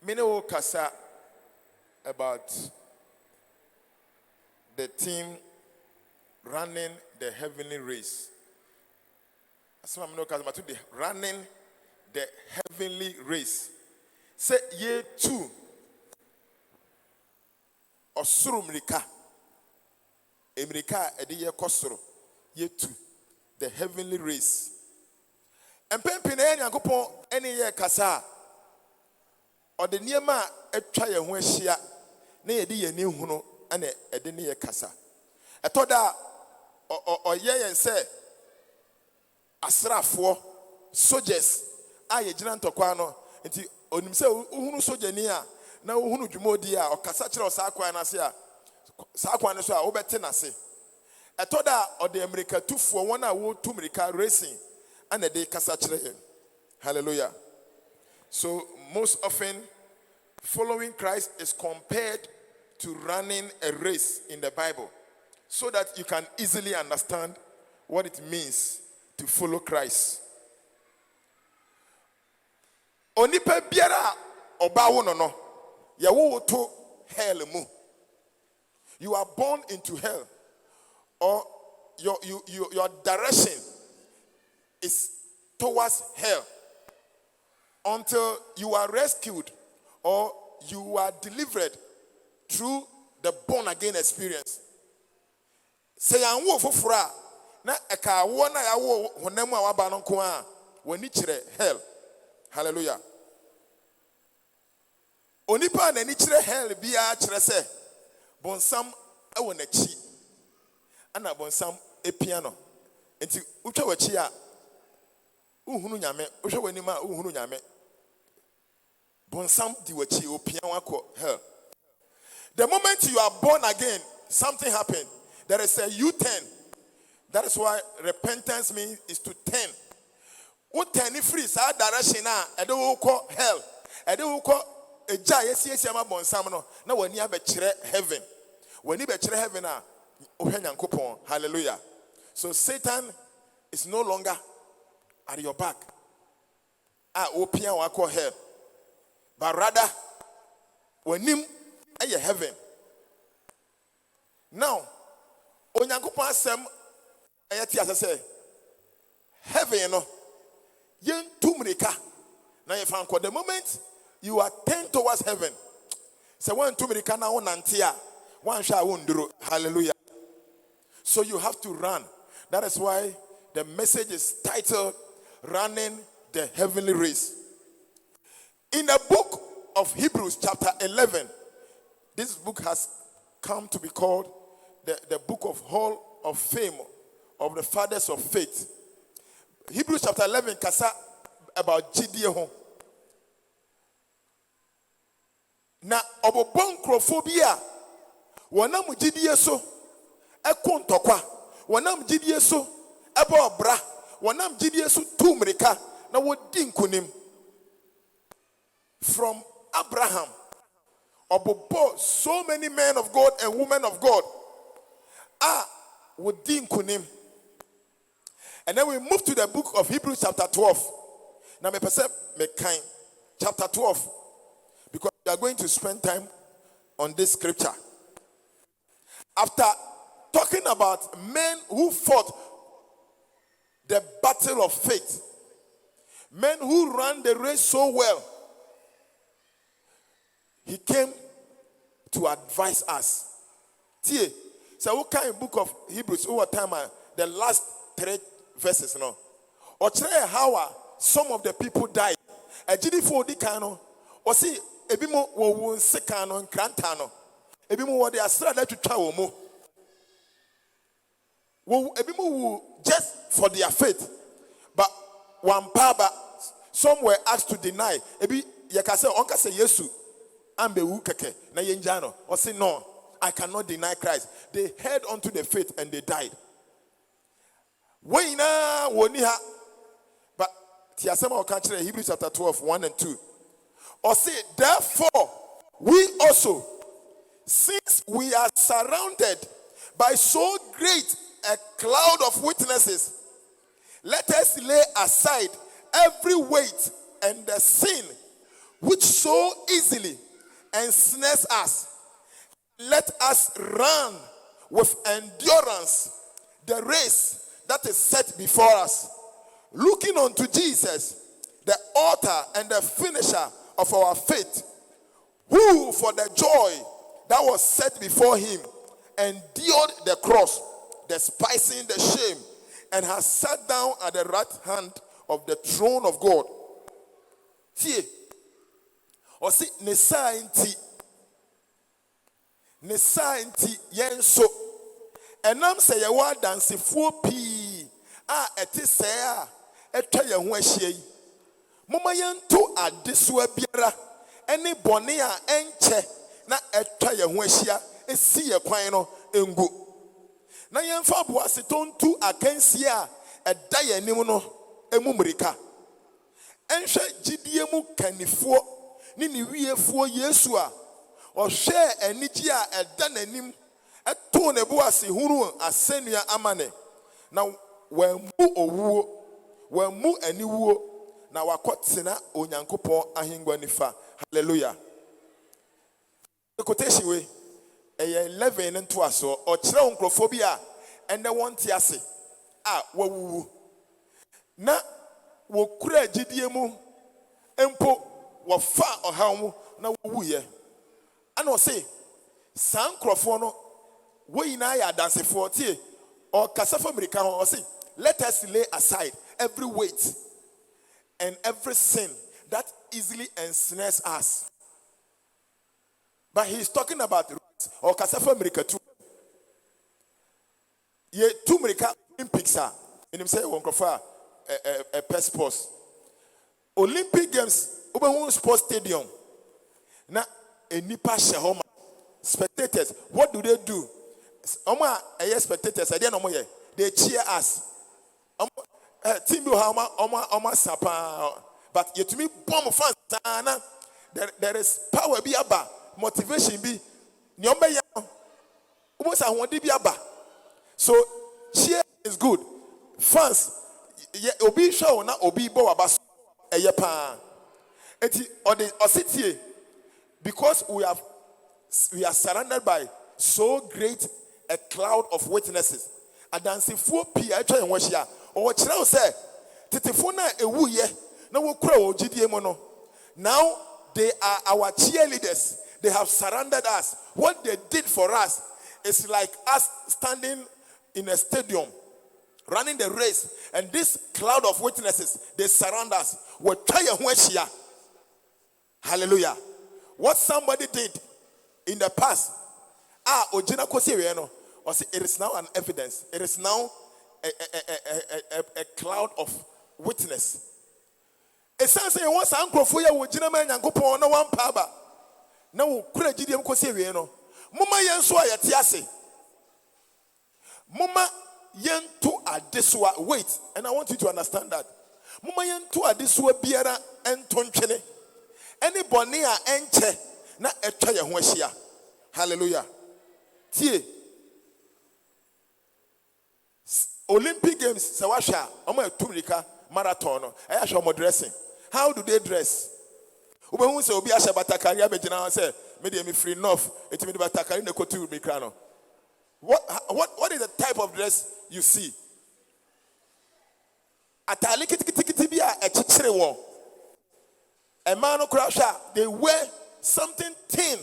Mino Kasa about the team running the heavenly race. So I'm not about the running the heavenly race. Say ye two Osuru Mrika. Emirika ediye kosoro. Ye two. The heavenly race. And Pempine Yankopon any ye kasa. Or the niema etwa ye ho ahia na ye de ye ni hunu ana ede ne ye kasa. Etoda o ye yen se asrafo soldiers a ye gina ntokwa no nti onim se uhunu soldier ni a na uhunu dwumodi a okasa kire o sa kwan na se a sa kwan no so a wo bete na se. Etoda o de America tufuo won a wo tu America racing ana de kasa kire ye. Hallelujah. So most often, following Christ is compared to running a race in the Bible, so that you can easily understand what it means to follow Christ. Onipa biara oba wo no ya wo to hell mu. You are born into hell, or your direction is towards hell, until you are rescued or you are delivered through the born again experience. Say anwo fofora na eka wo na ya wo honam a waba no ko a wani kire hell. Hallelujah. Onipa na ni kire hell bia kire se bonsam e wo na chi ana bonsam epia no. Enti utwa wachi a uhunu nyame, uhwe wani ma uhunu nyame. Bonsam di wachi opia wako hell. The moment you are born again, something happened. There is a U-turn. That is why repentance means is to turn. Who turn free sa direction na edo wo ko hell. Edo wo ko eja yesi ama bonsam no na wani abekire heaven. Wani bekire heaven a ohwe Nyankopon. Hallelujah. So Satan is no longer at your back. Opia wako hell. But rather, wanim aye heaven. Now, Onyankopon asem ayati asese heaven no yen tumrika na ye fan ko. The moment you are turned towards heaven, say one tumrika na wonante a wan hwa wonduro. Hallelujah. So you have to run. That is why the message is titled Running the Heavenly Race. In the book of Hebrews chapter 11, this book has come to be called the book of Hall of Fame of the fathers of faith. Hebrews chapter 11 kasa about Gideon ho. Na obobon krofobia wonam Gideon so ekontokwa wonam Gideon so ebo obra wonam Gideon so tumrika na wodi nkunim. From Abraham, obobo so many men of God and women of God are within kunim. And then we move to the book of Hebrews chapter 12. Now me perceive me kind chapter 12, because we are going to spend time on this scripture. After talking about men who fought the battle of faith, men who ran the race so well, he came to advise us. See, so what kind of book of Hebrews over time the last 3 verses no? Or how some of the people died. A GD4 dikano, or see ebimo wo sekano and krantano. Ebimo what they are strada to travel mo. Wo ebimo just for their faith. But one paba, some were asked to deny. Ebi yakase onka say Yesu. Na yenjano or say no, I cannot deny Christ. They held onto the faith and they died. Wayna woniha, but tiasema okachire Hebrews chapter 12, 1 and 2. Or say, therefore, we also, since we are surrounded by so great a cloud of witnesses, let us lay aside every weight and the sin which so easily ensnares us. Let us run with endurance the race that is set before us, looking unto Jesus, the author and the finisher of our faith, who for the joy that was set before him endured the cross, despising the shame, and has sat down at the right hand of the throne of God. Tie, osi ne sa inti yenso enam se ye wa dansefuo pii a ete se a etwa ye ho ahia yi. Moma yento adesoa biara ene bone a enche na etwa ye ho ahia esi ye kwan no engu. Na yemfa boase tontu akansi a eda ye nim no emumrika. Enhwe gidie mu kanifo ni ne wiefo Yesu a ohwe anigi a eda nanim eto ne boase huru asenua amane na wamu owuo wamu aniwuo na wakotena onyankopon ahengwa nifa. Hallelujah. The quotation we 11 nto aso o kire onkrofo bi a ene wonte ase a wawuwu na wokura gidie mu empo wofa ohaw mu na wowuye ana o say san krofo no wo yina ya dansefo tie o kasafa america ho o say let us lay aside every weight and every sin that easily ensnares us. But he's talking about or kasafa america too. Ye two america Olympics are in him say one krofa a passport. Olympic Games Oberhun Sports Stadium. Na enipa shehoma spectators, what do they do? Oma spectators, they cheer us. Team Oma sapa, but yet to me bomb fans. There is power be aba, motivation be nyombe ya. Almost I want to be aba. So cheer is good. Fans, obi show na obi bo abas eyepa. Eti or city because we are surrounded by so great a cloud of witnesses. Adansifuo pii atwa enwo hia. O kire o say titifo na ewu ye na wo kura o gidie mo no. Now they are our cheerleaders. They have surrounded us. What they did for us is like us standing in a stadium running the race, and this cloud of witnesses, they surround us. We try a hallelujah. What somebody did in the past, ojina kosi no, or say it is now an evidence. It is now a cloud of witness. It sounds like once uncle for you, ojina man and go on one paba. No, kure jidiam kosi no. Mama yenso ayatiase. Mama yentu adeswa. Wait, and I want you to understand that. Mama yentu adeswa biara entonchene. Any bonia enche na etwa ye ho ahia. Hallelujah. Tie. Olympic Games sawasha omo etumrika marathon no. Aya sho mo dressing. How do they dress? Ubehun se obi asha batakari abegina say me dey me free enough. Etimi batakari na kotu me kra no. What is the type of dress you see? Atali kitikiti bia echichire won. A man crasher, they wear something thin.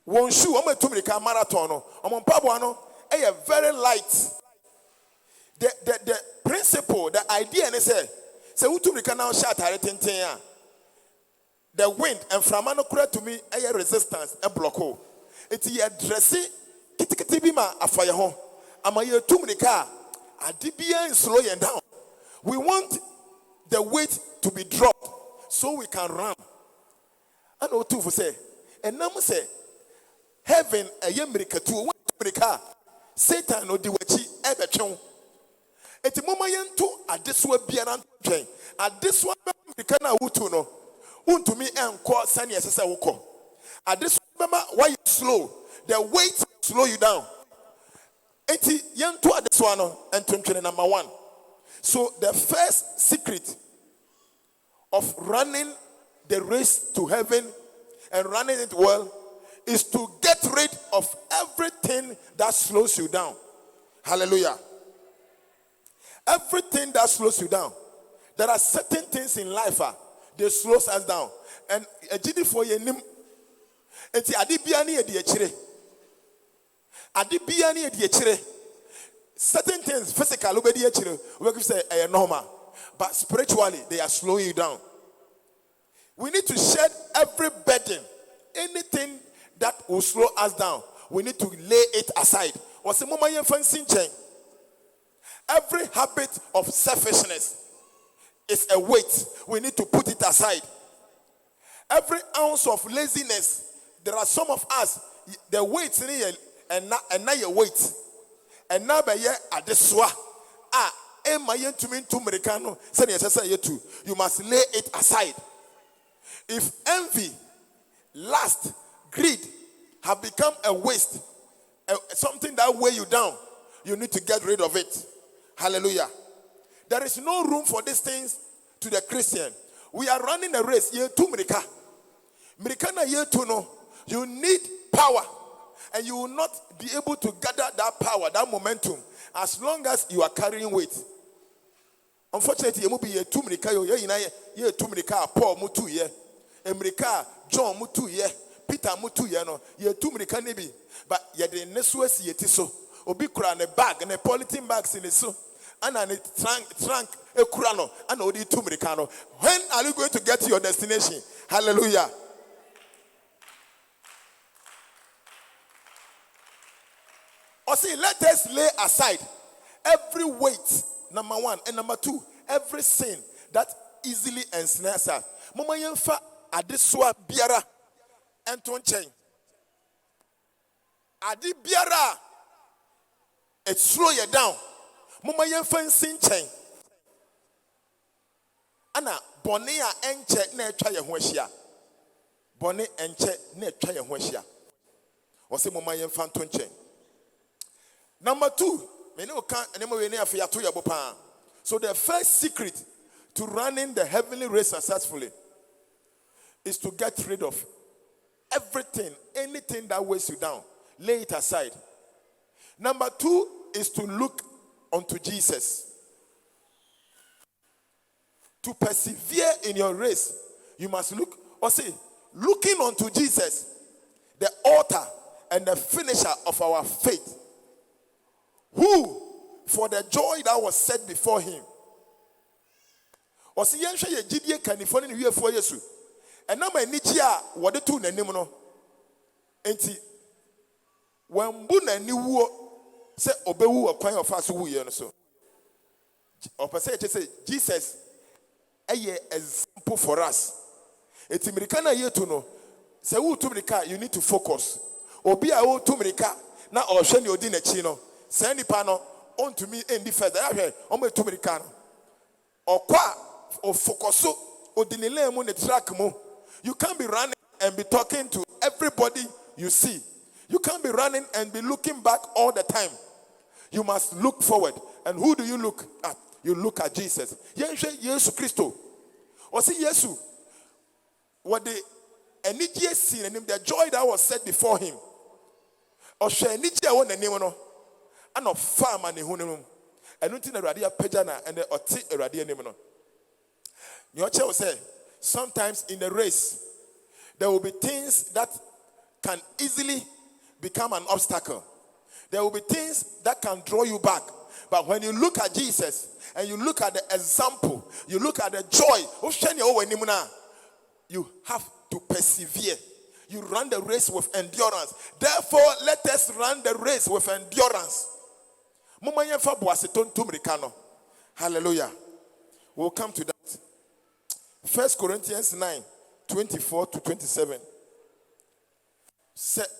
One shoe, I'm a tumrika marathon. I'm on Pabuano, a very light. The principle, the idea, and say utumrika now shot tintin. The wind and framano credit to me a resistance a blocko. It's a dressy kitikitibima a fire home. Am I a tumrika? A dibia is slowing down. We want the weight to be dropped so we can run. I know two for say, and now say, heaven a yamrika to America. Satan no diwachi ever chon. At the moment to a this way be an train. At this one, Americana Utu no. To me and call Sunny as a woko. At this remember why you slow. The weight slow you down. Eti young to this one and 20 number one. So the first secret of running the race to heaven and running it well is to get rid of everything that slows you down. Hallelujah. Everything that slows you down. There are certain things in life they slows us down. And a GD for ye nim. Enti adibiani ediechire. Adibiani ediechire. Certain things physical obediechire. We can say normal. But spiritually they are slowing you down. We need to shed every burden. Anything that will slow us down, we need to lay it aside. Every habit of selfishness is a weight. We need to put it aside. Every ounce of laziness, there are some of us, the weight and now your weight. And now by year at the swa. You must lay it aside. If envy, lust, greed have become a waste, something that weigh you down, you need to get rid of it. Hallelujah. There is no room for these things to the Christian. We are running a race. Year 2 America. America na year 2 no. You need power. And you will not be able to gather that power, that momentum, as long as you are carrying weight. Unfortunately, you be year 2 America. Year 2 America. Paul mutu ye. America John mutu ye. Peter mutu ye no. Year 2 America nebi. But ye de nesuesi ye tiso. Obi kura ne bag, ne polythene bags in the so. And a trunk, a kurano, and odi 2 Americano. When are you going to get to your destination? Hallelujah. Or see, let us lay aside every weight, number 1, and number 2, every sin that easily ensnares us. Mama yemfa adeswa biara enton chen. Adi biara it slow you down. Mama yemfa nsin chen. Ana bone a enche na etwa ye ho ahia. Bone enche na etwa ye ho ahia. O se mama yemfa nton chen. Number 2, so the first secret to running the heavenly race successfully is to get rid of everything, anything that weighs you down. Lay it aside. Number 2 is to look unto Jesus. To persevere in your race, you must look, or say, looking unto Jesus, the author and the finisher of our faith, who, for the joy that was set before him, or see, Yansha Gideon California year for Yesu, and now my Nichia, what the two Nanimono, and see, when Buna knew, say, Obewu or Quine of us who you so. Or per se, Jesus, a year example for us. It's Americana year to know. Say, who to America, you need to focus. Or be a old to America, now or send your dinner chino. Send the panel on to me in the first. I have on my 2 Americano. Or qua or focus or dinile on the track mo. You can't be running and be talking to everybody you see. You can't be running and be looking back all the time. You must look forward. And who do you look at? You look at Jesus. Jesus Christo. Or see Yesu. What the energy seen in him, the joy that was set before him. Or share energy on the name. And of farm and hunum. And nothing a radia pejana and the oti a radia nemono. Your child say, sometimes in the race, there will be things that can easily become an obstacle. There will be things that can draw you back. But when you look at Jesus and you look at the example, you look at the joy, you have to persevere. You run the race with endurance. Therefore, let us run the race with endurance. Hallelujah. We'll come to that. 1 Corinthians 9, 24 to 27.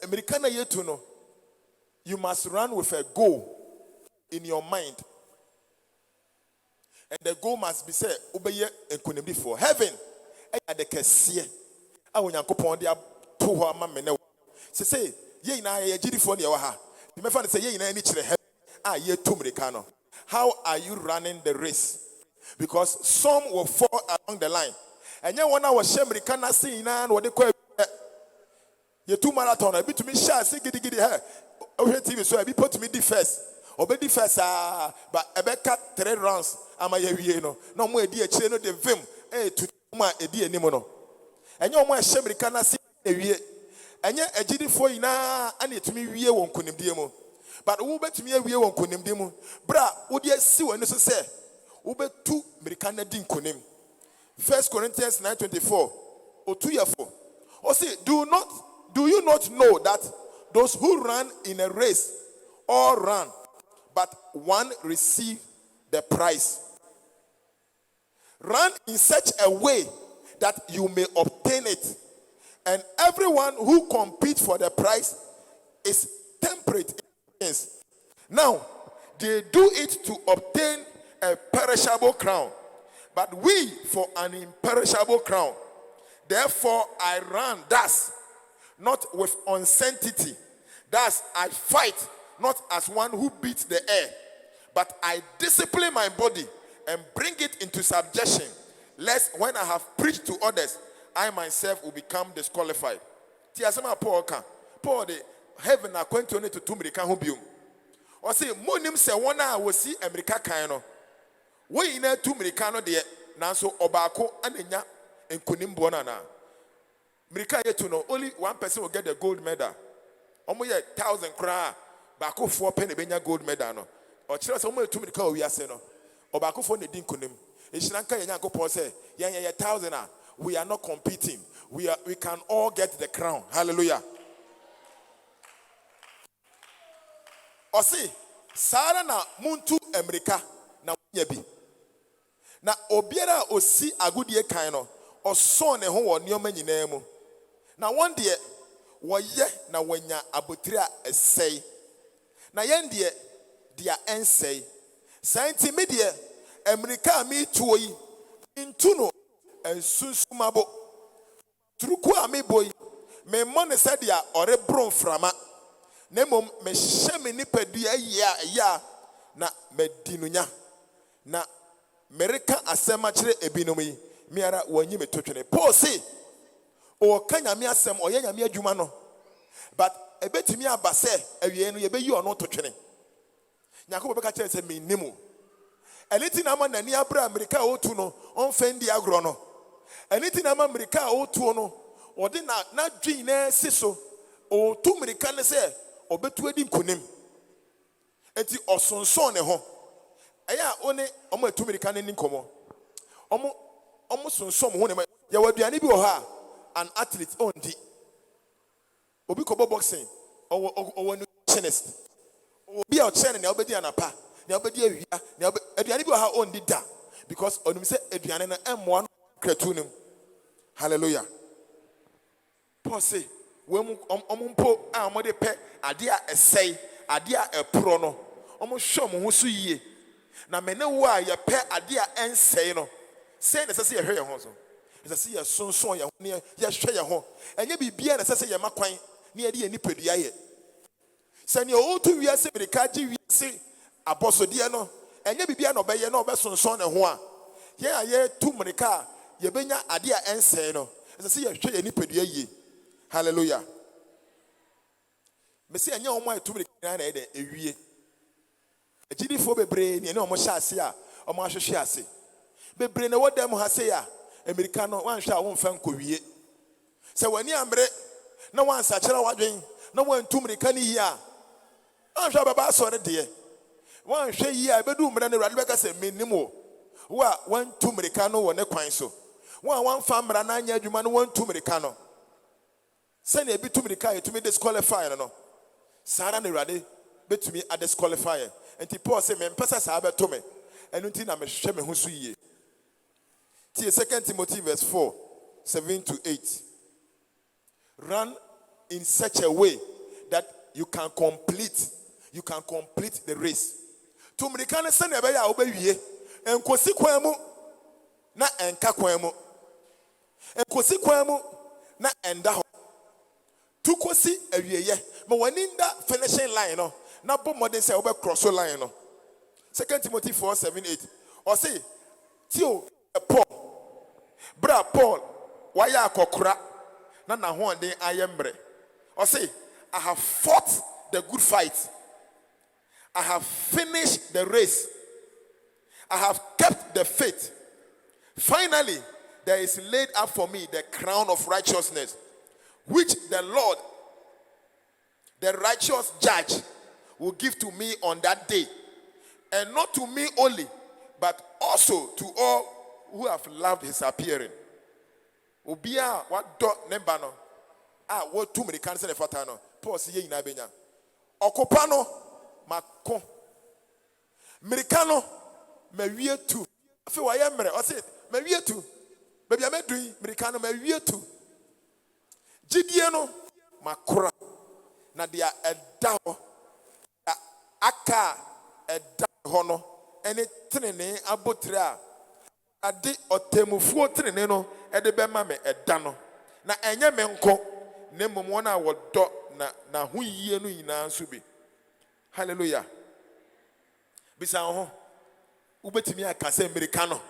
Americana yetu no. You must run with a goal in your mind. And the goal must be said, obeye enkunimdi for heaven. The kesiye. Awo nyankopon dia to ho ama me ne. Say ye na ye gidi for ne wa ha. The me fa say ye na ni kire heaven. How are you running the race? Because some will fall along the line And you want our Shemirika na see na what they call you 2 marathon. I be to me share say giddy her. Over TV so I be put me the first. Obedi first but I bet cut 3 rounds. Am I here no more dear chain no the vim to my dear nimono. And you want Shemirika na see and yet a GD for ina and it to me we won't kunim demo. But who bet me we won't kunim demo. Bra, would you see when you say? Ube 2 Americana din kunim. 1 Corinthians 9:24 or 2 years 4. Or say, do you not know that those who run in a race all run, but one receive the prize? Run in such a way that you may obtain it. And everyone who competes for the prize is temperate. Now, they do it to obtain a perishable crown, but we for an imperishable crown. Therefore I run thus, not with uncertainty. Thus I fight, not as one who beats the air, but I discipline my body and bring it into subjection, lest when I have preached to others, I myself will become disqualified. Paul the heaven are going to need to America hubium. Or say, Monim se one I will see America kaino. We in a 2 Americano de Nanso Obako and Enya and Kunim Bonana. America yet to know only one person will get the gold medal. Almost 1,000 kra, Bako 4 penny benya gold medal. No. Or children somewhere 2 America we are saying no. Obako for the Dinkunim. In Sri Lanka, Yanko Paul say, 1,000. We are not competing. We can all get the crown. Hallelujah. Or see, Sarah na muntu America na nyebi. Na obiara osi agudie kan no oso ne ho wo nioma nyina mu. Na one de woye na wanya abotire a esei. Na yen de dia ensei. Sainti me de America mi tuo yi into no ensunsumabo. Truku ami boy me mon se dia ore bron frama. Nemom me sheme ni pedua ya na medinunya na America asema kire ebinom yi miara wanyi metotwene Paul say o kanya me asem o yanya me adwuma no but ebetimi abase awie no ye beyi ono totwene Yakob beka kire se me nimu eliti na ma nani abra America otu no onfendi agro no eliti na ma America otu no odi na dwi na siso o tu America ne se obetu edi nkonim enti osonson ne ho eya one omo etu America ne nkomo omo sonson ho ne ya waduane bi wo ha an athlete ondi obi ko boxing o nutritionist obi a chene na obedi anapa na obedi awia na aduane bi wo ha ondi da because onum se aduane na emmo no kretu nim. Hallelujah. Paul say omumpo a mo de pe ade a esei ade a epro no omo hwom ho so yie na mene wo a ye pe ade a ensei no sei na sese ye hwe ye ho so sese ye sonson ye ho ne ye hwe ye ho enye bibia na sese ye makwan ne ye de ye nipadua ye se ne o to wi ase America ji wi ase abosode no enye bibia na obeye na obesonson ne ho a ye tu America ye benya ade a ensei no sese ye hwe ye nipadua ye. Hallelujah. Me say anya omo etu America na e de ewie ejidi fo bebre ne omo hya ase a omo ahwehwe ase bebre na wodam ha se ya America no wan hwa wo mfa nkowie se wani amre na wan sa kira wadwen na wan tu America ni yi a wan hwa baba asore de wan hwe yi a bedu mre na Rade beka se menimo wo a wan tu America no wo ne kwan so wan fa mra na anya adwuma no wan tu America no send a bit to me to me disqualify no. Sarah ne Rade betumi a disqualify. And Paul say me pesa sabe to me. And until na me hwe me ho so yie. Tie 2 Timothy verse 4, 7-8. Run in such a way that you can complete the race. To me kan send e be ya obawie. Enkosi kwan mu na enka kwan mu. Enkosi kwan mu na enda ho. Tukosi awieye ma waninda finishing line no na bo modern say obe cross line no. 2 Timothy 4:7-8 or say tio Paul Bra Paul, why ya kokra? Na na ho den ayembre. Or say, I have fought the good fight. I have finished the race. I have kept the faith. Finally, there is laid up for me the crown of righteousness, which the Lord, the righteous judge, will give to me on that day. And not to me only, but also to all who have loved his appearing. Ubia what do nembano. What too many cancel fatano. Pause ye in abenya. Okopano mako. Americano me wie tu. Afi wa ye mre. O say me wie tu. Baby I me doing Americano me wie tu. Gidie no makora. Na dia eda ho. Aka eda ho no. Ene tenene abotre a ade otemufuo tenene no ede be ma me eda no. Na enye me nko na mmom na wodo na ho yie no nyina nso bi. Hallelujah. Bisa ho ubetimi aka se Americano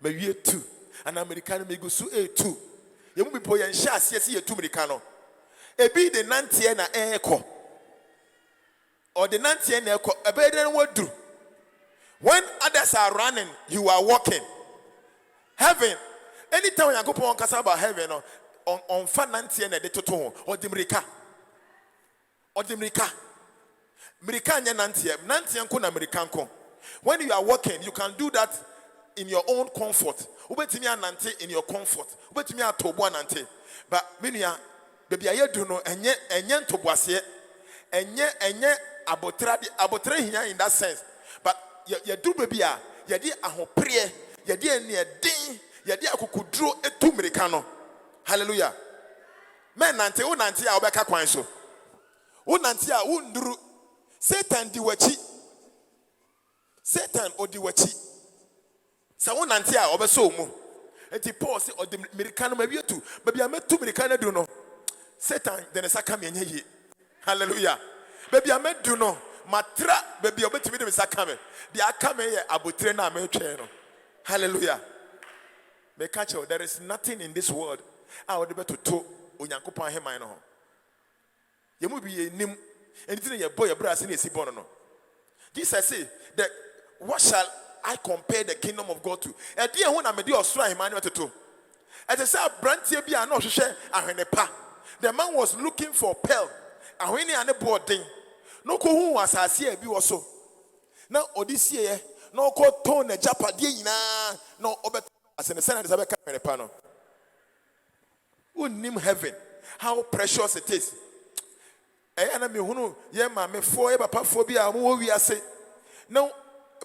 me wie tu ana Americano me gusu e2 yemu bipo ye nhya ase se ye tu Americano ebi de nantie na eko or the nantie na eko ebe de wadu. When others are running, you are walking. Heaven, anytime you go on kasa about heaven on fa nantie na de toto or the America or the America nya nantie nko na American nko. When you are walking, you can do that in your own comfort. Ubetimi anante in your comfort. Ubetimi atobo anante. But minia baby aye do no enye ntoboase enye abotre hinya in that sense. But you do baby a ye di ahopre ye di ene din ye di akokudro etu America no. Hallelujah. Men nante wo nante a obeka kwan so. Wo nante a wo nduru Satan di wachi. Satan odi wachi. Sa wo nante a obeso mu. Enti Paul say odi Americano ma wie tu. Baby ametu Americano do no. Satan then saka me enye yi. Hallelujah. Baby amedu no. Matra baby obetimi de saka me. Di aka me ye abotre na ametwe no. Hallelujah. Me catch you, there is nothing in this world I would be to onyankopon heman no ho. Ye mu bi ye nim. Anything your boy your brother say born no. Jesus say that what shall I compare the kingdom of God to? E dey ho na me dey osoro heman no to. E say brantie bi a na ohwehwe ahwene pa. The man was looking for pearl. Ahwene ane boarding. No ko hu asase a bi wo so. Na odisie ye na ko ton na japade nyina na obet asene sene de ka ahwene pa no. Unim heaven. How precious it is. Ana me hunu ye ma me fo e papa fo bi a mo wi ase no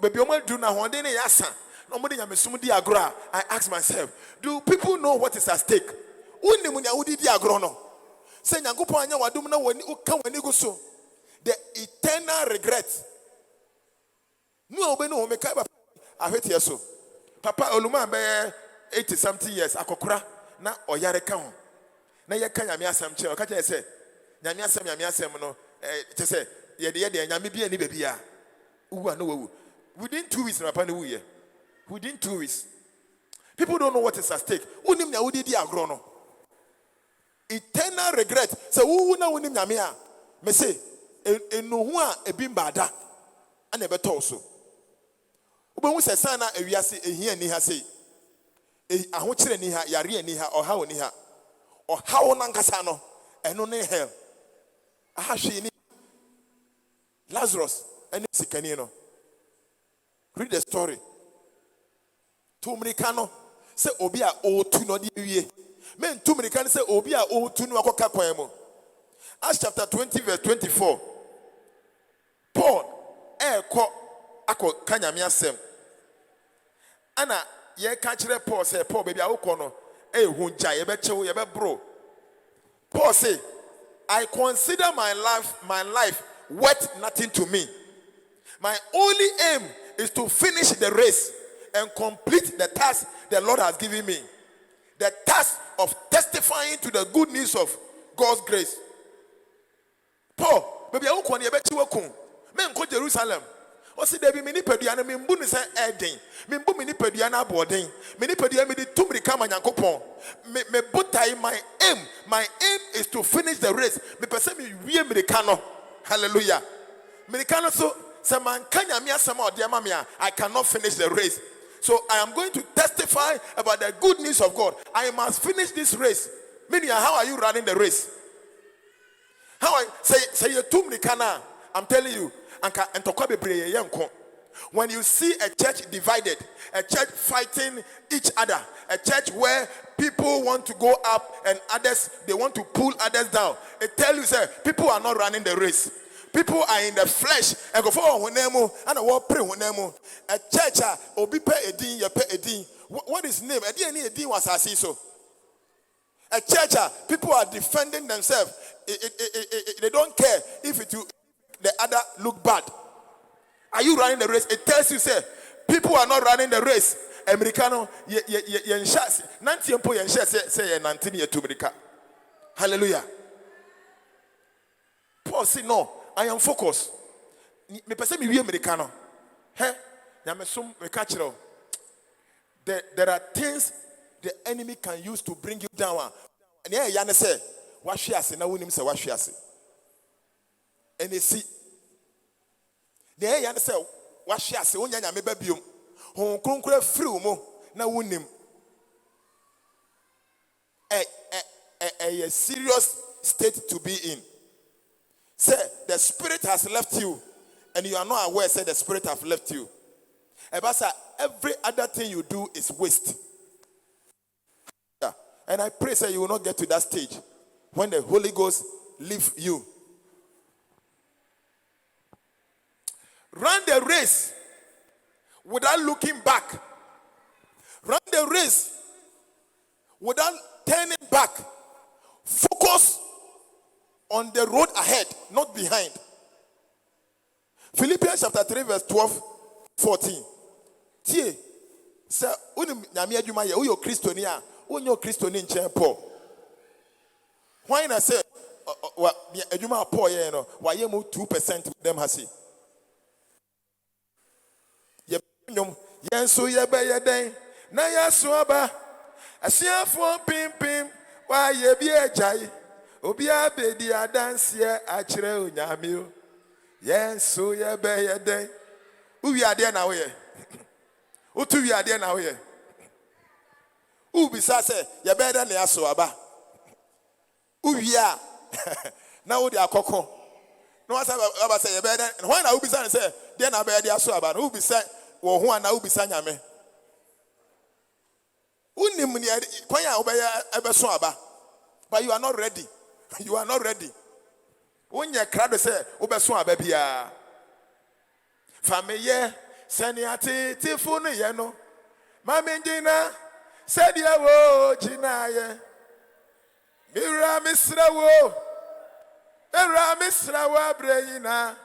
baby o ma do na ho de ne yasa no mo de nyamesum di agro a I ask myself, do people know what is at stake? Unim nya wudi di agro no say nyankopon anya wadum na wani ka wani go so the eternal regret no obe no me ka papa ahwete yeso papa oluma be 80 something years akokora na oyare ka ho na ye ka nyame asam che o ka che say nyame asem no te say ye de nyame bia ni bebia uwa no wu within 2 weeks na papa no wu ye within 2 weeks. People don't know what is at stake. Unim nya wudi di agro no eternal regret say wu na unim nyame a me say enu hu a ebi mbada ana e beto so ubehu say sana ewiase ehia ni ha say aho kire ni ha yare ni ha oha oni ha oha wona nkasa no eno ne hell ahahwe ni Lazarus and sikani no. Read the story. To Americano say obi a otu no de wie. Men to Americano say obi a otu no akoka kwan mu. Acts chapter 20 verse 24. Paul ako kanyame asem. Ana ye ka kire Paul say Paul baby awoko no hunja ye be chewo ye be bro. Paul say I consider my life worth nothing to me. My only aim is to finish the race and complete the task the Lord has given me. The task of testifying to the good news of God's grace. Paul, baby, I won't be able to men go Jerusalem. Osi debi mini peduane me mbu ni se eden. Me mbu mini peduane aboden. Mini peduane me di tumri kama Nyankopon. Me butai my aim is to finish the race. Me pese me wie Americano. Hallelujah. Americano so se man kanya mi asema odiama me I cannot finish the race. So I am going to testify about the good news of God. I must finish this race. Meaning, how are you running the race? How I say you tumri kana? I'm telling you. When you see a church divided, a church fighting each other, a church where people want to go up and others, they want to pull others down, it tells you, say, people are not running the race. People are in the flesh. And go for a church, obi pe edin, ye pe edin. What is name? Edin was so. A church, people are defending themselves. They don't care if the other look bad. Are you running the race? It tells you, say, people are not running the race. Americano, hallelujah. Paul said, no, I am focused. Me person me Americano. Hey, there are things the enemy can use to bring you down. And yeah, Yana say, what she has, now we say what she has. And they see. The Yana say, what she has, when Yana maybe who concrete free mo, now win him. A serious state to be in. Say, the spirit has left you, and you are not aware, say, the spirit has left you. Ebasa, every other thing you do is waste. Yeah. And I pray, say, you will not get to that stage when the Holy Ghost leave you. Run the race without looking back. Run the race without turning back. Focus on the road ahead, not behind. Philippians chapter 3 verse 12, 14. Tie, sir, unim nyame adwuma ye, uyo Kristonia, unyo Kristoni nchen Paul. Why na say, adwuma Paul ye no, wa ye mu 2% them hasi. Ye nyom, yenso ye be ye den, na yaso aba. Asiafo pim, wa ye bi ejai. Obi abedi adanse akire onyame o. Yenso ye be ye den. Uwi ade na wo ye. Utu wi ade na wo ye. Ubisa se ye be da na yaso aba. Uwi a na wo de akoko. No asa aba se ye be da. When na ubisa se de na be de aso aba. No ubisa wo ho ana ubisa nyame. Unim ni kwan ya obeye ebeso aba. But you are not ready. You are not ready. When you crowd say obeso aba bia. Fameye seniati tifunu ye no. Mami njina sedia wo jina ye. Mira misra wo abreyina.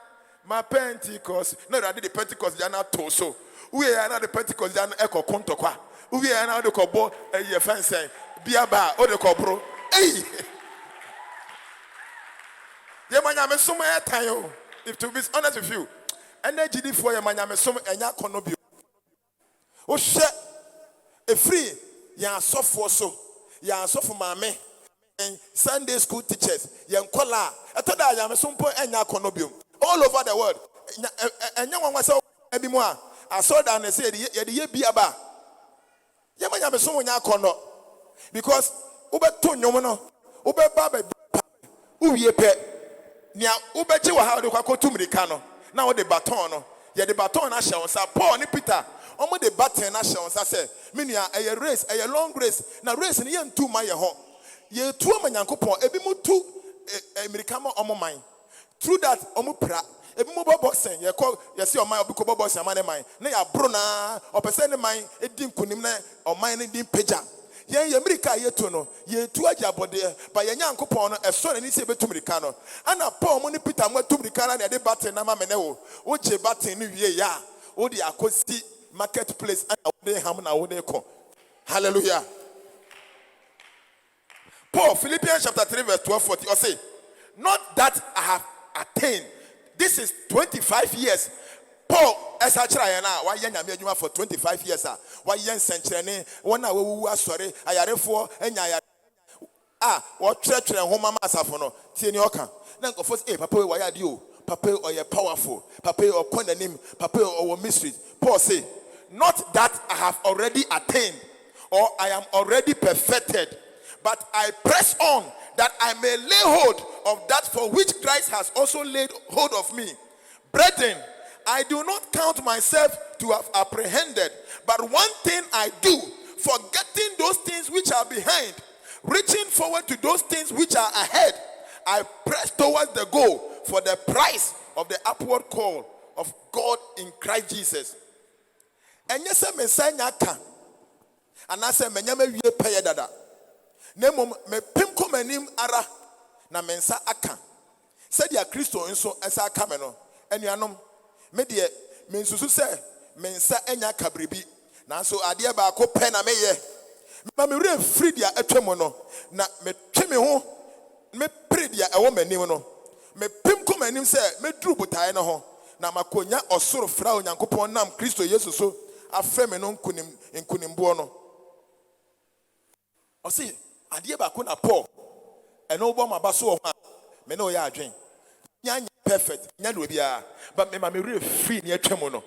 Ma Pentecost. No, I did the Pentecost jana toso. We are not the Pentecost jana eko konto kwa. We are not the kobo ye fence biaba o de kobro. Hey. Ye manyame sumo e tan. If to be honest with you, energy for ye manyame sumo enya kono bio. O she e free ya sofo so. Ya sofo mame. Sunday school teachers. Ye nkola. Etoda ya mesumpo enya kono bio. All over the world. Enya wanwa se ebi mu a. I saw that and say ye biaba. Ye manyame sumo nya kono. Because ube to nyom no ube ba be uwie pe nia ube che wa ha de kwa kotumrika no na wo de baton no ye de baton na hye onsa Paul ni Peter omo de baton na hye onsa say me nua a race a long race na race ni ye ntu ma ye ho ye tu amanyankopon ebi mu tu America ma omo man through that omo pra ebi mu boxing ye ko ye se oman obi ko boxing amane man na ya bro na opese ne man edi nkunim na oman ne din peja ye America ye to no ye tu ajabode ba ye nyankopon no eso na ni se betumrika no ana Paul mo ni Peter mo tumrika na de batten na ma mene wo je batten ni wie ya wo de akosi marketplace ana wo de ham na wo de ko. Hallelujah. Paul, Philippians chapter 3 verse 12, 40, or say, not that I have attained. This is 25 years. Paul Esachra na why yen nyame for 25 years why yen senkyerene wona wewu asore ayarefo enya what church homa masafo no tie ni oka na nkofo say papa we why ade o papa oye powerful papa o konanim papa o mystery. Paul say, not that I have already attained or I am already perfected, but I press on that I may lay hold of that for which Christ has also laid hold of me. Brethren, I do not count myself to have apprehended, but one thing I do, forgetting those things which are behind, reaching forward to those things which are ahead, I press towards the goal for the prize of the upward call of God in Christ Jesus. And yes, I say ka, and I say menyame wie peye dada. Nemo me pimko manim ara na mensa aka. Said ya Kristo nso esa aka me no. Enuanom me de mensusu se mensa enya kabribi. Nanso ade ba ko pe na meye. Ma me re free dia atwam no na me twe me ho me pre dia ewo manim no. Me pimko manim se me duru botae no ho na makonya osoro fra onyankopon nam Kristo Yesu so afre me no nkunimbo no. O see ade ba ko na Paul eno bo maba so ho me no ya adwen nya perfect nya do bia but me ma me re free ne atwam no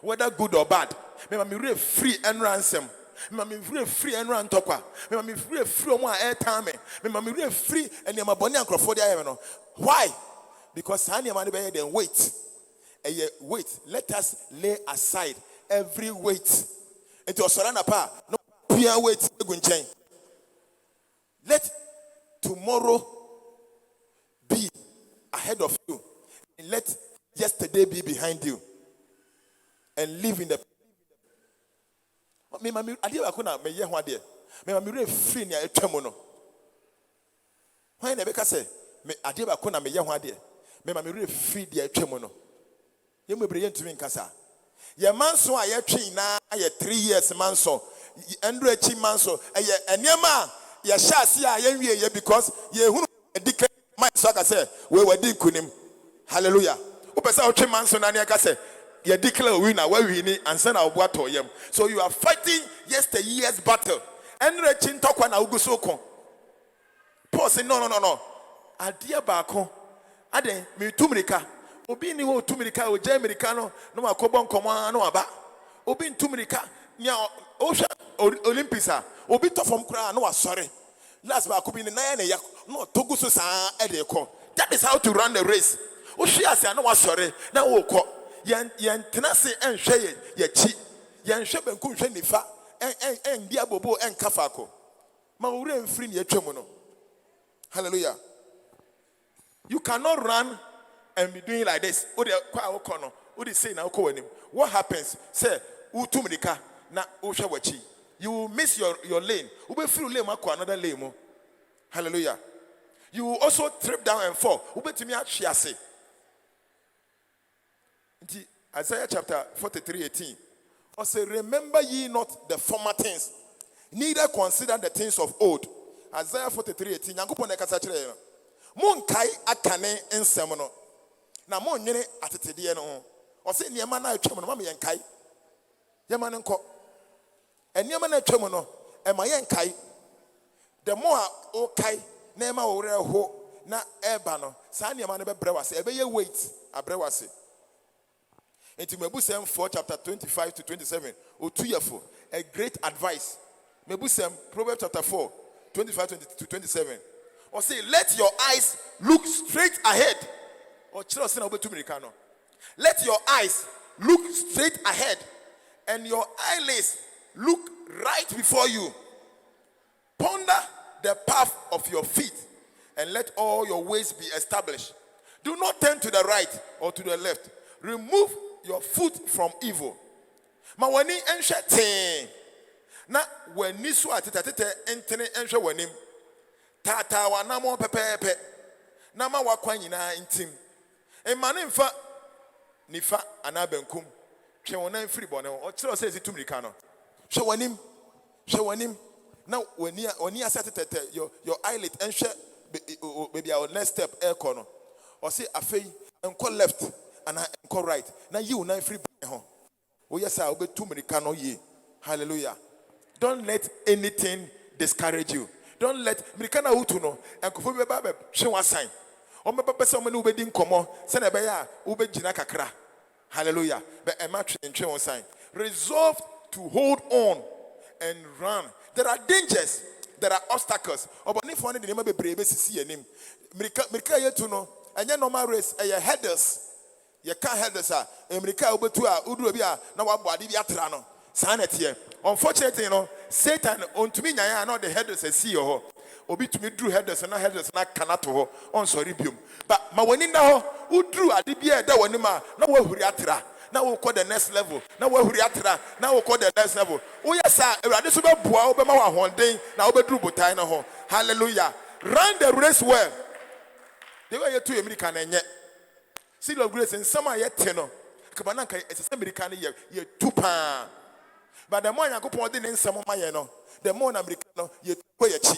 whether good or bad me ma me re free enransem me ma me re free enran tokwa me ma me re free omo a airtime me ma me re free ene ma boni ankrofo dia ye no. Why? Because sani man be then wait let us lay aside every weight into osorana pa no pia wait egunchen. Let tomorrow be ahead of you and let yesterday be behind you and live in the me mami ade ba ko na me ye ho ade me mami re free na etwam no when na be ka say me ade ba ko na me ye ho ade me mami re free dia etwam no ye mebre ye ntumi nkasa ye manso a ye twen na ye 3 years manso endro achi manso ye enema ye hyase a ye wie ye because ye hunu dike my so ka say we wadi kunim. Hallelujah. Upesa o twen manso na ne ka say ye declare winner we win ansa na obo atoyem. So you are fighting yesteryear's battle. Endro achi ntokwa na uguso ko. Paul say no ade ba ko ade me tumrika obi ni ho tumrika o je america no makobo nkomo no aba obi tumrika nya o hwa Olympics obi to from kra no wasore last ba ko bi ni na ya no toguso sa e de ko. That is how to run the race. O hwa ase na wasore na wo ko yen tenase enhwe ye chi yen hwe banku hwe nifa en dia bobo en kafa ko ma wo re mfiri ni atwam no. Hallelujah. You cannot run and be doing like this. What happens? Say, you will miss your lane. Another lane. Hallelujah. You will also trip down and fall. Isaiah chapter 43:18. Also, remember ye not the former things, neither consider the things of old. Isaiah 43:18. Mon kai akane ensem no na mon nwene atetede no o se niema na atwam no ma yen kai yema ne nko eniema na atwam no e ma yen kai the more o kai na ema wo re ho na eba no sa niema ne be brewase e be ye wait abrewase. Enti Mebusem 4 chapter 25 to 27 o 2 yearful a great advice. Mebusem Proverbs chapter 4 25 to 27. Or say, let your eyes look straight ahead. Or let your eyes look straight ahead, and your eyelids look right before you. Ponder the path of your feet, and let all your ways be established. Do not turn to the right or to the left. Remove your foot from evil. Ma wani enhwe na wani so atetete entene enhwe wanim. Tata wa na mo pepepe na ma wakwan nyina ntim emane mfa nifa anabenkum hwe wona mfiri bone o kire o se zitumrika no hwe wanim na wani asetete your eyelid enhwe baby our next step e ko no o se afei enko left and enko right na you na mfiri Oh yes, I'll be 2 minutes no ye. Hallelujah. Don't let anything discourage you. Don't let Mirikana utuno and Kufu Baba show a sign. O me papa se mo ubedi nkomo se na be ya ubegina kakra. Hallelujah. But a match in one sign. Resolve to hold on and run. There are dangers. There are obstacles. Obani for the name be brave see him. Mirika yetu no anya normal race headers. You can't head us. America Ubetua, Udrubia, now what body Biatrano. Sanity. Unfortunately, Satan on to me, I know the headers a CEO. Obi to me drew headers and not headers and I cannot to on Soribium. But Mawanina, who drew a DBA, that one, now we're Huriatra. Now we'll call the next level. Now we're Huriatra. Now we'll call the next level. Oh, yes, sir. This will be Obama one day. Now we drew Butino. Hallelujah. Run the race well. They were two American and yet. Seal of grace and some are yet tenor. Kabanaka is a American year 2 pounds. But the more I go point in some of my the more Americano you pay a cheap.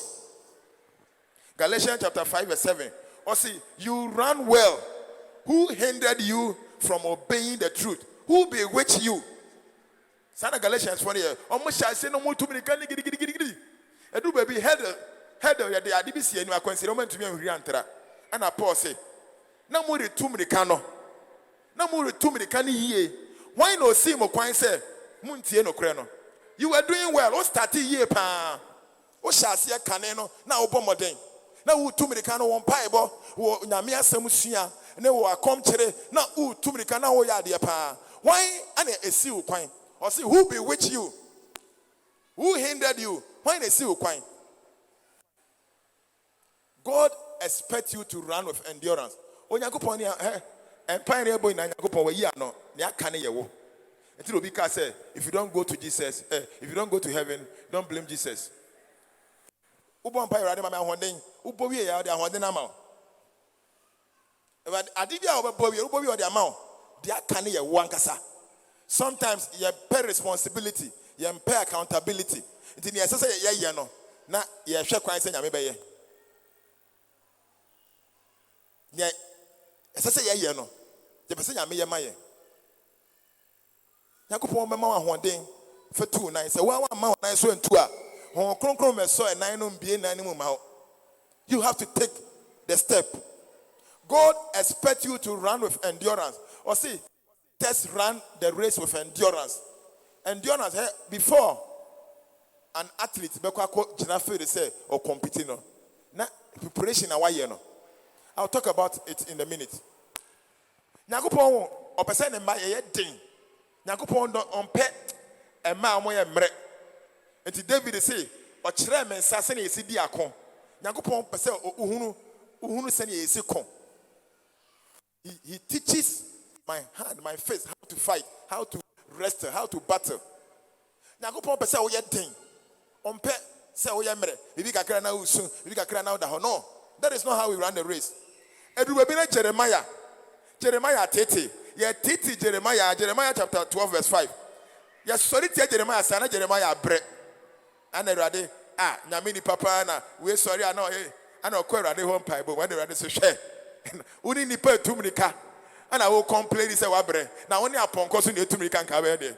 Galatians chapter 5 verse 7. Or see, you run well. Who hindered you from obeying the truth? Who bewitched you? Sana Galatians 1 year. Almost shall say no more to me. I do baby header the IDBC and you are considered to me and I pause it. Na mo retu mirikano na mo retu mirikani yie why no see mo kwan say muntie no kre no you were doing well o start yie pa o hyase kane no na wo bomoden na wo tu mirikano won paebo wo nyame asem sua na wo akom kire na wo tu mirikano wo ya de pa why ana esi wo kwan or say who bewitched you, who hindered you, why they see wo kwan. God expects you to run with endurance. Onyankopon ya empire boy na Nyankopon we yi ano na aka ne yewo. Until Obi ka say if you don't go to Jesus, if you don't go to heaven, don't blame Jesus. Ubo empire ade ma ahonden, ubo wi ya ade ahonden na ma. But adibia obo wi ubo wi ode ama o. De aka ne yewo ankasa. Sometimes you pay responsibility, you pay accountability. Until you say ye no na ye hwe kwan say nyame be ye. Nye say ye no je pese nyame ye maye Yakopon mema wa hoden fa tu nan say wa ma nan so ntu a hon kronkron me so nan no mbie nan mu ma. You have to take the step. God expects you to run with endurance. Or see, just run the race with endurance. Endurance before an athlete bekwa jina field say or competing no na preparation na wa ye no. I'll talk about it in a minute. Nyakopon opese ne ma ye den. Nyakopon don onpe e ma mo ye mre. Enti David say o kire me nsase na yesi di akon. Nyakopon pese uhunu se na yesi kon. He teaches my hand, my face how to fight, how to wrestle, how to battle. Nyakopon pese o ye den. Onpe se o ye mre. Bibi kakra na usu, bibi kakra na da ho. No. That is not how we run the race. Jeremiah tete. Yeah, tete Jeremiah chapter 12 verse 5. Yes, sorry Jeremiah sana Jeremiah bre. Ana rade nyamini papa na we sorry ana ana kwa rade home pai but when the rade so share. Uni ni pa tumrika. Ana wo complain say wa bre. Na woni aponko so na tumrika nka be de.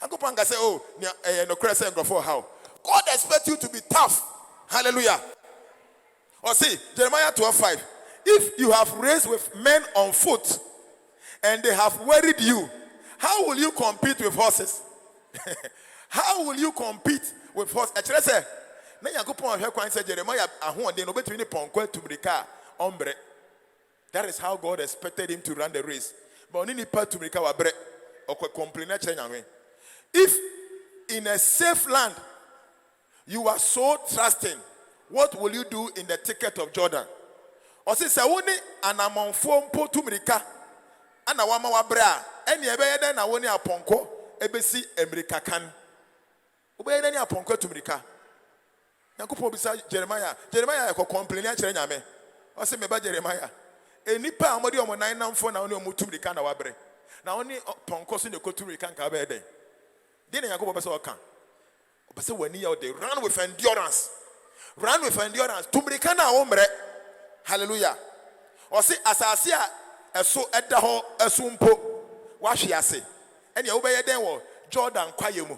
Akopanga say oh no cry say ngofo how. God expects you to be tough. Hallelujah. Or see, Jeremiah 12:5. If you have raced with men on foot and they have worried you, how will you compete with horses? How will you compete with horses? Actually, say, na Yakopon he kwan say Jeremiah ahonde no between ponko tumrika ombre. That is how God expected him to run the race. But only part tumrika wa bre okwe complain nyame. If in a safe land you are so trusting, what will you do in the thicket of Jordan? Or say woni anamonfo mpo tumrika ana wama wabra ene ebeye den na woni aponko ebesi emirika kan obeye den aponko tumrika Yakopon bisa Jeremiah ko complain a kire nyame o say meba Jeremiah enipa amodi omonan namfo na woni omutumrika na wabre na woni ponko so ne kotumrika nka obeye den na Yakopon besa o kan obese wani ya dey run with endurance. Run with endurance. Tumrika na omre. Hallelujah. Or say asase a eso edaho esumpo. wash yase. And you obey them wo Jordan kwayemu.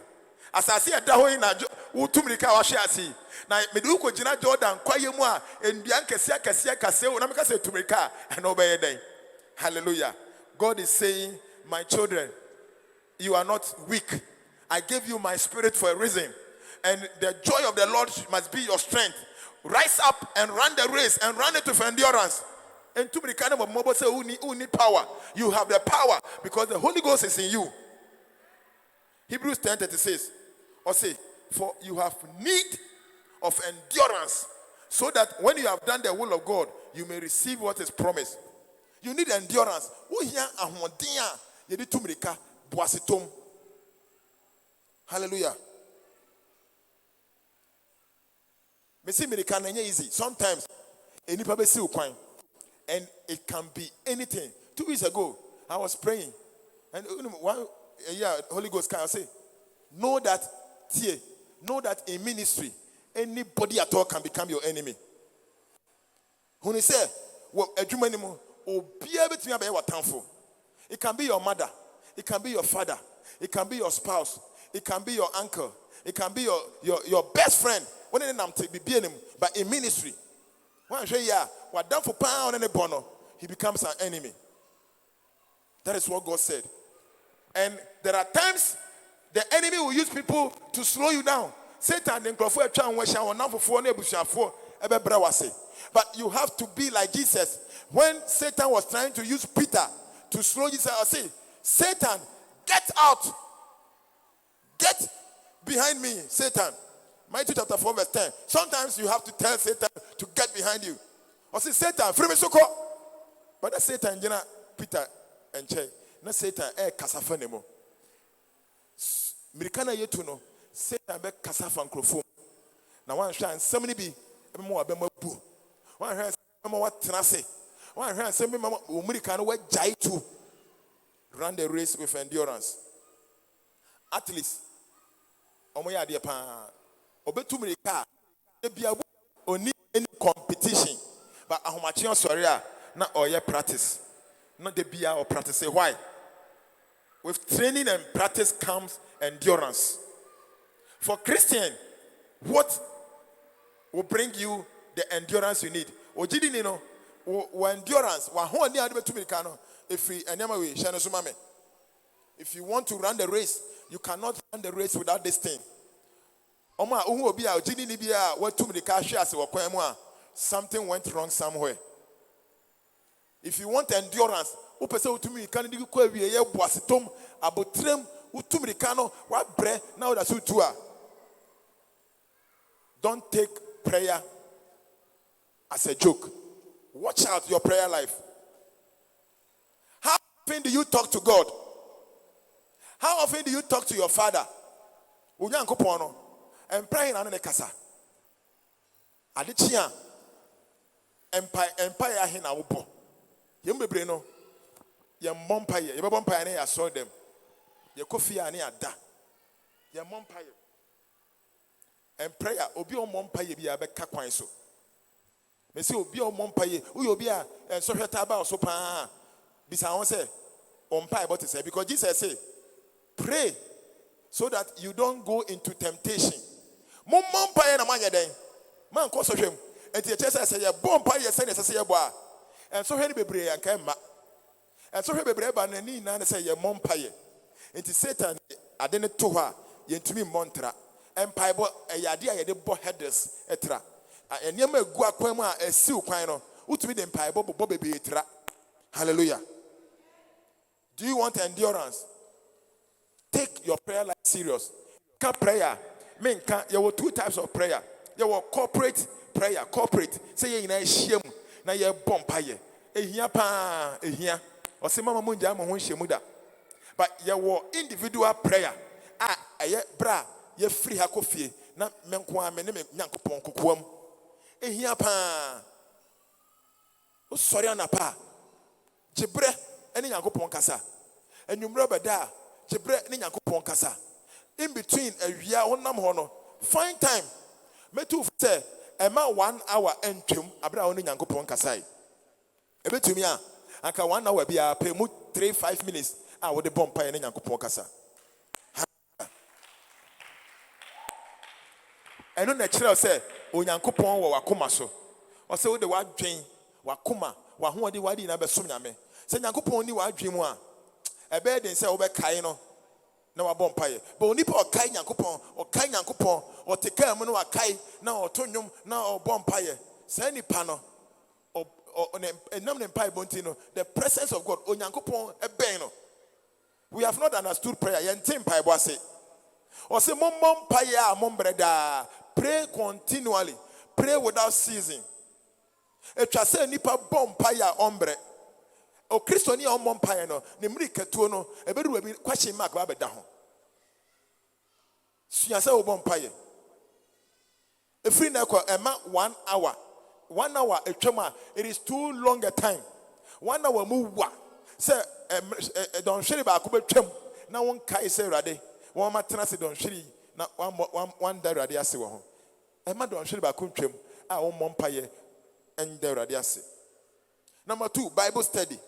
Asase ada ho na utumrika wash yase. Na medu ko gina Jordan kwayemu a enduan kese wo na meka se tumrika and obey them. Hallelujah. God is saying, my children, you are not weak. I gave you my spirit for a reason. And the joy of the Lord must be your strength. Rise up and run the race and run it with endurance. And to be kind of a mobile say who need power. You have the power because the Holy Ghost is in you. Hebrews 10:36. Or say, for you have need of endurance, so that when you have done the will of God, you may receive what is promised. You need endurance. Hallelujah. Easy. Sometimes and it can be anything. 2 weeks ago, I was praying, and Holy Ghost can say, know that in ministry, anybody at all can become your enemy. When he said, it can be your mother, it can be your father, it can be your spouse, it can be your uncle, it can be your best friend. But in ministry, he becomes an enemy. That is what God said. And there are times the enemy will use people to slow you down. Satan, but you have to be like Jesus. When Satan was trying to use Peter to slow Jesus, I say, Satan, get out. Get behind me, Satan. Matthew chapter 4 verse 10. Sometimes you have to tell Satan to get behind you. Or say, Satan, free me soko. But that Satan, Peter and Che. Not Satan, kasafa nemo. Mirikana yetu no. Satan be kasafa nkrofo. Na one shine somebody be more abema bu. One shine some what trase. One shine some Mirikana we jai to run the race with endurance. At least, omoya de pa. Obetumrika ebia oni any competition but ahomachion sorry na oye practice not the bia or practice. Why? With training and practice comes endurance. For Christian, what will bring you the endurance you need? Ojidi ni no wo endurance wa ho ani ade betumrika no efi enyama we hye no so mame. If you want to run the race, you cannot run the race without this thing. Something went wrong somewhere. If you want endurance, don't take prayer as a joke. Watch out your prayer life. How often do you talk to God? How often do you talk to your father? And praying on the casa. Adichia empire hina upo. Yembe no. Ye mompire. Ye bompire ne I saw them. Ye kofi ani ada. Ye mompire. And prayer obi o mompire bi abeka kwan so. Me say obi o mompire. Uyo obi a so hweta ba so pa. Bisa won say ompire but say because Jesus say pray so that you don't go into temptation. Mompire na manya den. Man ko so hwem. Enti chese say ye bompire say ne say ye bo a. And so hwene bebre anka ma. And so hwene bebre ba na ni na say ye mompire. Enti Satan ade ne to ha ye ntumi montra. Empire bo eyade a ye de bo headers etra. Eniam egu akwan mu a esiw kwan no. Utumi de empire bo bebe etra. Hallelujah. Do you want endurance? Take your prayer life serious. Prayer. There were 2 types of prayer. There were corporate prayer. Corporate. Say you na shiem na ye bompaye. Ehia pa ehia. O se mama munja mo ho hyiemu da. But there were individual prayer. Eye bra ye free ha kofie na menko a me ne nyankopon kokoam. Ehia pa. O sori anapa. Jebre ene nyankopon kasa. Enwumre beda jebre ne nyankopon kasa. In between a year honam hono find time metu say ema 1 hour entwem abra woni nyankopon kasai ebetumi a aka 1 hour bia pay mu 3-5 minutes a wode bɔ mpaeɛ ne Nyankopɔn kasa. Ɛno na kyerɛ sɛ Onyankopɔn wɔ wakoma so. Ɔsɛ wode wadwen wakoma wahoɔden wadi na bɛsom Nyame. Sɛ Nyankopɔn ni wadwen mu a ɛbɛyɛ den sɛ wobɛkae no na wabɔ mpaeɛ. But onipa ɔkae Nyankopɔn ɔte kaa mu na wakae na ɔto nnwom na ɔbɔ mpaeɛ. Saa nipa no ɛnam ne mpaeɛ bɔ nti no the presence of God Onyankopɔn ɛbɛn no. We have not understood prayer. Yɛnte mpaeɛ bɔ ase. Ɔsɛ mommɔ mpaeɛ a mombrɛ daa. Pray continually. Pray without ceasing. Etwa sɛ nipa bɔ mpaeɛ a ɔmbrɛ. O Kristo ni a ɔmmɔ mpaeɛ no ne mmiri katuo no ɛbɛdu baabi question mark ba bɛda ho. Sua sɛ wobɔ mpaeɛ. Efiri na ɛkɔ ɛma 1 hour. 1 hour etwam a it is too long a time. 1 hour mu wa sɛ dɔnhwere baako bɛtwam na wonkae sɛ Awurade wɔn ma tena se dɔnhwere na one da Awurade ase wɔ ho. Ɛma dɔnhwere baako twam a wɔmmɔ mpaeɛ ɛnda Awurade ase. Number 2, Bible study.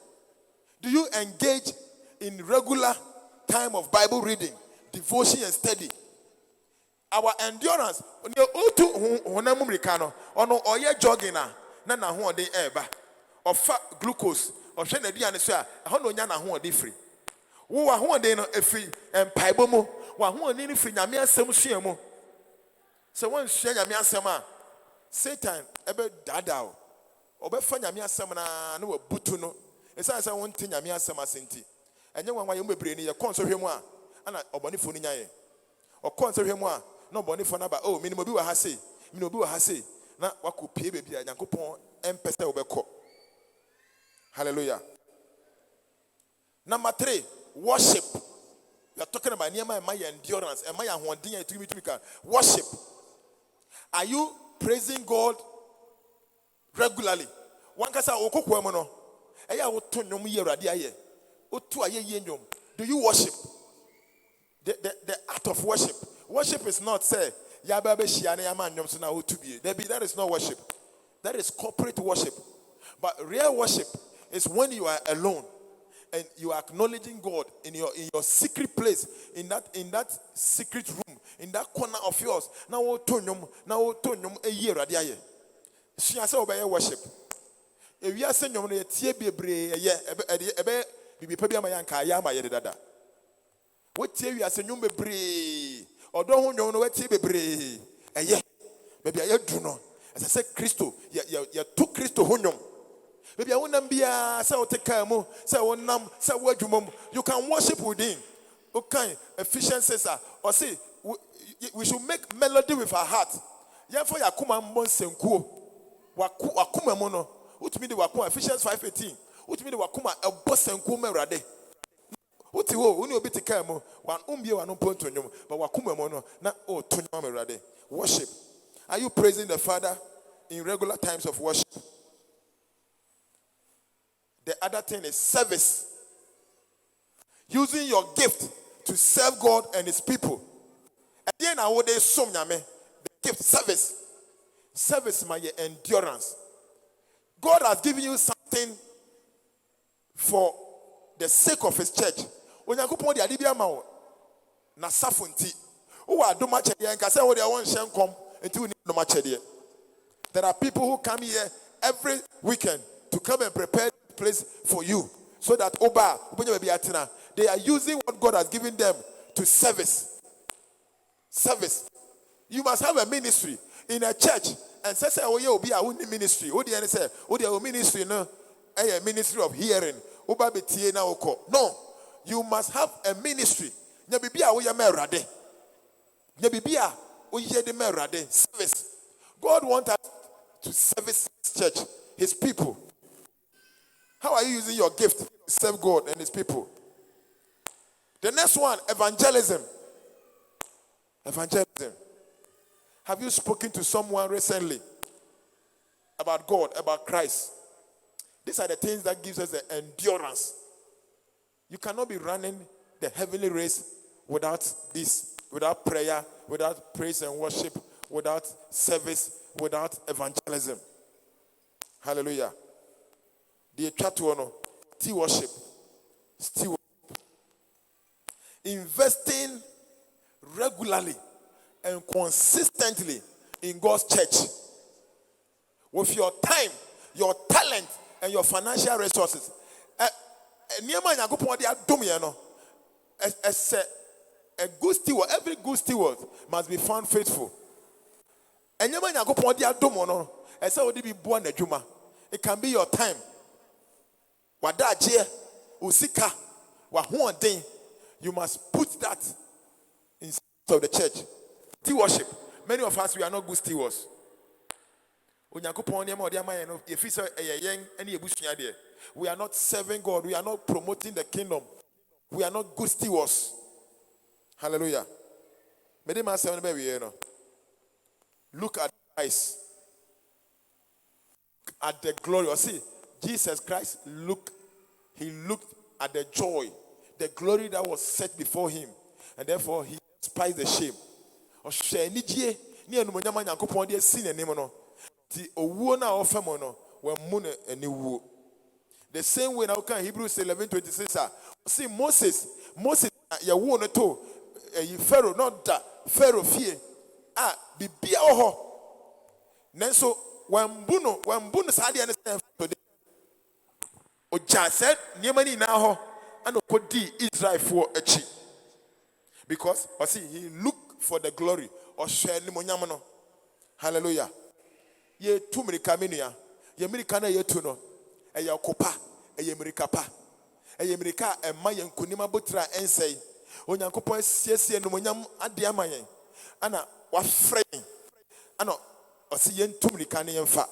Do you engage in regular time of Bible reading, devotion and study? Our endurance, oye jogging na ho de eba. Ofa glucose, or share na so a ho nya na ho de free. Wo wa ho de no efri empaibo mu, wa ho ni free nyame asem sua mu. So when sua nyame asem a Satan ebe dada o. Obefa nyame asem na wa butu no. Esa say won tin nyame asem asenti. Enye wanwa yem bebre ni ye kon so hwemu a ana obonifo ni nyaye. Okon so hwemu a no obonifo na ba oh minimo bi wa ha sei. Minimo bi wa ha sei. Na wakopie bebi a Nyankopon empese obekọ. Hallelujah. Number 3, worship. We are talking about my endurance and my worship. Are you praising God regularly? One kasa okoko emo no. Eya wo to nnwom ye Awurade aye. Otu aye ye nnwom. Do you worship? The act of worship. Worship is not say ya ba be hia na ya ma nnwom so na otu bie. That is not worship. That is corporate worship. But real worship is when you are alone and you are acknowledging God in your secret place, in that secret room, in that corner of yours. Now tonum a year radiaye. She has obey worship. If you are saying you tie bebre ebe bibi pa bia ma yanka ya ma ye dada. What tie we are saying you bebre odo ho nwom no what tie bebre eye maybe aye du no. As I said Christo ya to Christo ho nwom. Maybe I won't be a Sautekamu, Sawanam, Sawajumum. You can worship within. Okay, efficiencies are or see we should make melody with our heart. Therefore, Yakuma Monsenku Wakuma Mono, which mean the Wakuma Ephesians 5:18, which mean the Wakuma a boss and Kuma Rade. What you will be to Kamo, one umbio and point to you, but Wakuma Mono, not oh Tunyama Rade. Worship. Are you praising the Father in regular times of worship? The other thing is service. Using your gift to serve God and his people. And then I would assume the gift service. Service my endurance. God has given you something for the sake of his church. When you go the Adibia Mao, na safunti. Who are do much and can say what they want to come until we need no much. There are people who come here every weekend to come and prepare place for you so that they are using what God has given them to service. You must have a ministry in a church and say oh yeah be our ministry. Oh the say oh the ministry no a ministry of hearing. No, you must have a ministry. Service. God wants us to service his church, his people. How are you using your gift to serve God and his people? The next one, evangelism. Evangelism. Have you spoken to someone recently about God, about Christ? These are the things that gives us the endurance. You cannot be running the heavenly race without this, without prayer, without praise and worship, without service, without evangelism. Hallelujah. The chat one, still worship. investing regularly and consistently in God's church with your time, your talent, and your financial resources. A good steward, every good steward must be found faithful. It can be your time. You must put that inside of the church. Stewardship. Many of us, we are not good stewards. We are not serving God. We are not promoting the kingdom. We are not good stewards. Hallelujah. Look at Christ. At the glory. See, Jesus Christ looked at the joy, the glory that was set before him, and therefore he despised the shame. The same way now can Hebrews 11:26. See Moses ya won to Pharaoh not that Pharaoh fear bibia ho nanso when bunu sade ne today oja said niemani na ho and okodi Israel for echi because he looked for the glory or share ni monyam no. Hallelujah. Ye tu mirika menua ye mirika na ye tu no eye kopa eye mirika pa eye mirika ema ye nkonima botra ensei onyankopon siesie no monyam ade amayen ana wafrɛ ana ɔsi ye tu mirika ne yemfa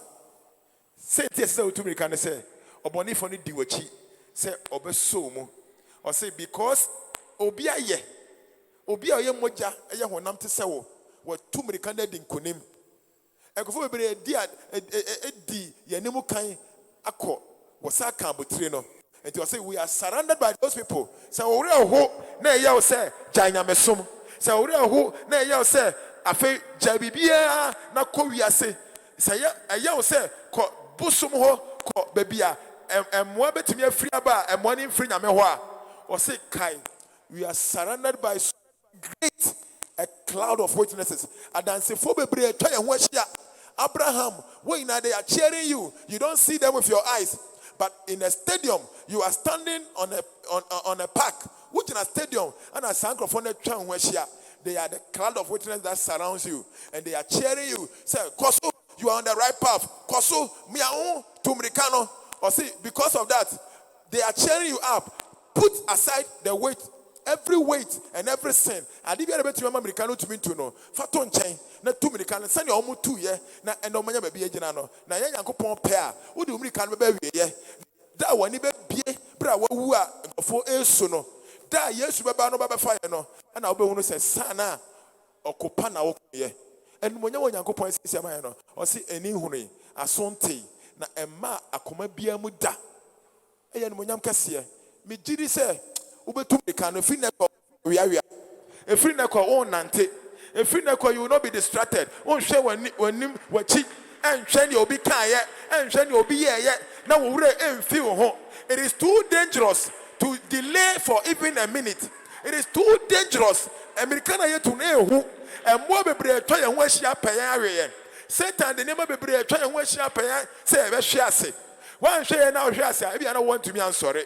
say tie say tu mirika ne say oboni fo ne di wachi say obeso mu ɔsi because obi aye moja eye honam te sɛ wo tu mirika na di nkonim ekofo bebre di yanimu kan akɔ wasaka botire no. And you say we are surrounded by those people. Say ori ho na eya o say janyamesom. Say ori ho na eya o say afi jabibia na ko wiase. Say eya o say ko busum ho ko babia emwa betimi afiri aba emwa ni mfiri nyame ho a. O say kai we are surrounded by so great a cloud of witnesses. Adanse fo bebre atwa ye ho ahia. Abraham, when they are cheering you, you don't see them with your eyes. But in a stadium, you are standing on a park, which in a stadium, and a microphone they are the cloud of witnesses that surrounds you, and they are cheering you. Say, Kosu, you are on the right path. Kosu, miau tumrikano. Or see, because of that, they are cheering you up. Put aside the weight, every weight and every sin. I did be to Americano to me to know. Faton chain, not 2 American, send your own 2 years, and no man be a genano. Now, young pair, who do American baby? That one, be bra, who are for a sono. That yes, you no baba fire no, and I'll be one who says, Sana or Copana, and when you're young point, or see any huni, a sonte, na Emma, a comabia muda. And when young Cassia, me did say. Ubetumika no free neko we are a free neko on nante a free neko you will not be distracted won't share when wachi and share you be kaya and share you be yet now we feel home. It is too dangerous to delay for even a minute. It is too dangerous. Americana yet to know who and more be try and wash your pay. Satan the name of be try and wash your pay say say one share now share if you don't want to be sorry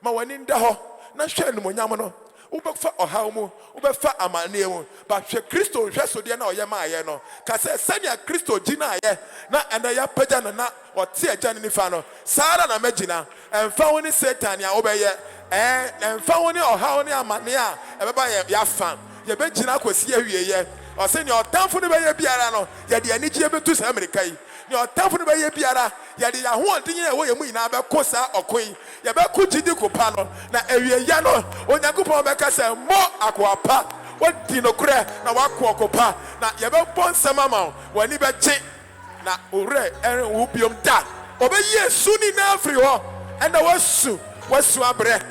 ma one in the ho na hwe no monyam no ubefa ohaw mu ubefa amane mu but hwe Kristo hwe so de na oyema no ka se sania Kristo gina aye na enda ya pagya na ote agya ni fa no sara na magina emfa woni Satan ya obeye emfa woni ohaw ni amane a ebeba ya fa ye begina kwasi awieye o se ni otamfo ne beye biara no ye de anigye betu sa America yi ni otamfo ne beye biara ye de ya ho odin ye wo ye mu ina be kosa okoi ye be ku gidi kopa no na awieye ya no onyankopon be ka se mo akwapa wodi no kure na wakọ okopa na ye be bon samama wani be gye na ore wo biom da obe yesu ni na afri ho enda wasu abre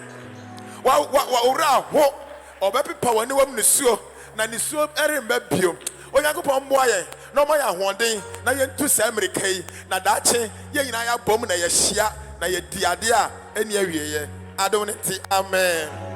wa ora ho obe pepa wani wam nisuo na nisuo eremba biom onyankopon mboa ye no mo ya hoden na ye ntu sa America yi na daache ye nyina ya bom na ye hia na ye diade a eni awieye adom ne ti amen.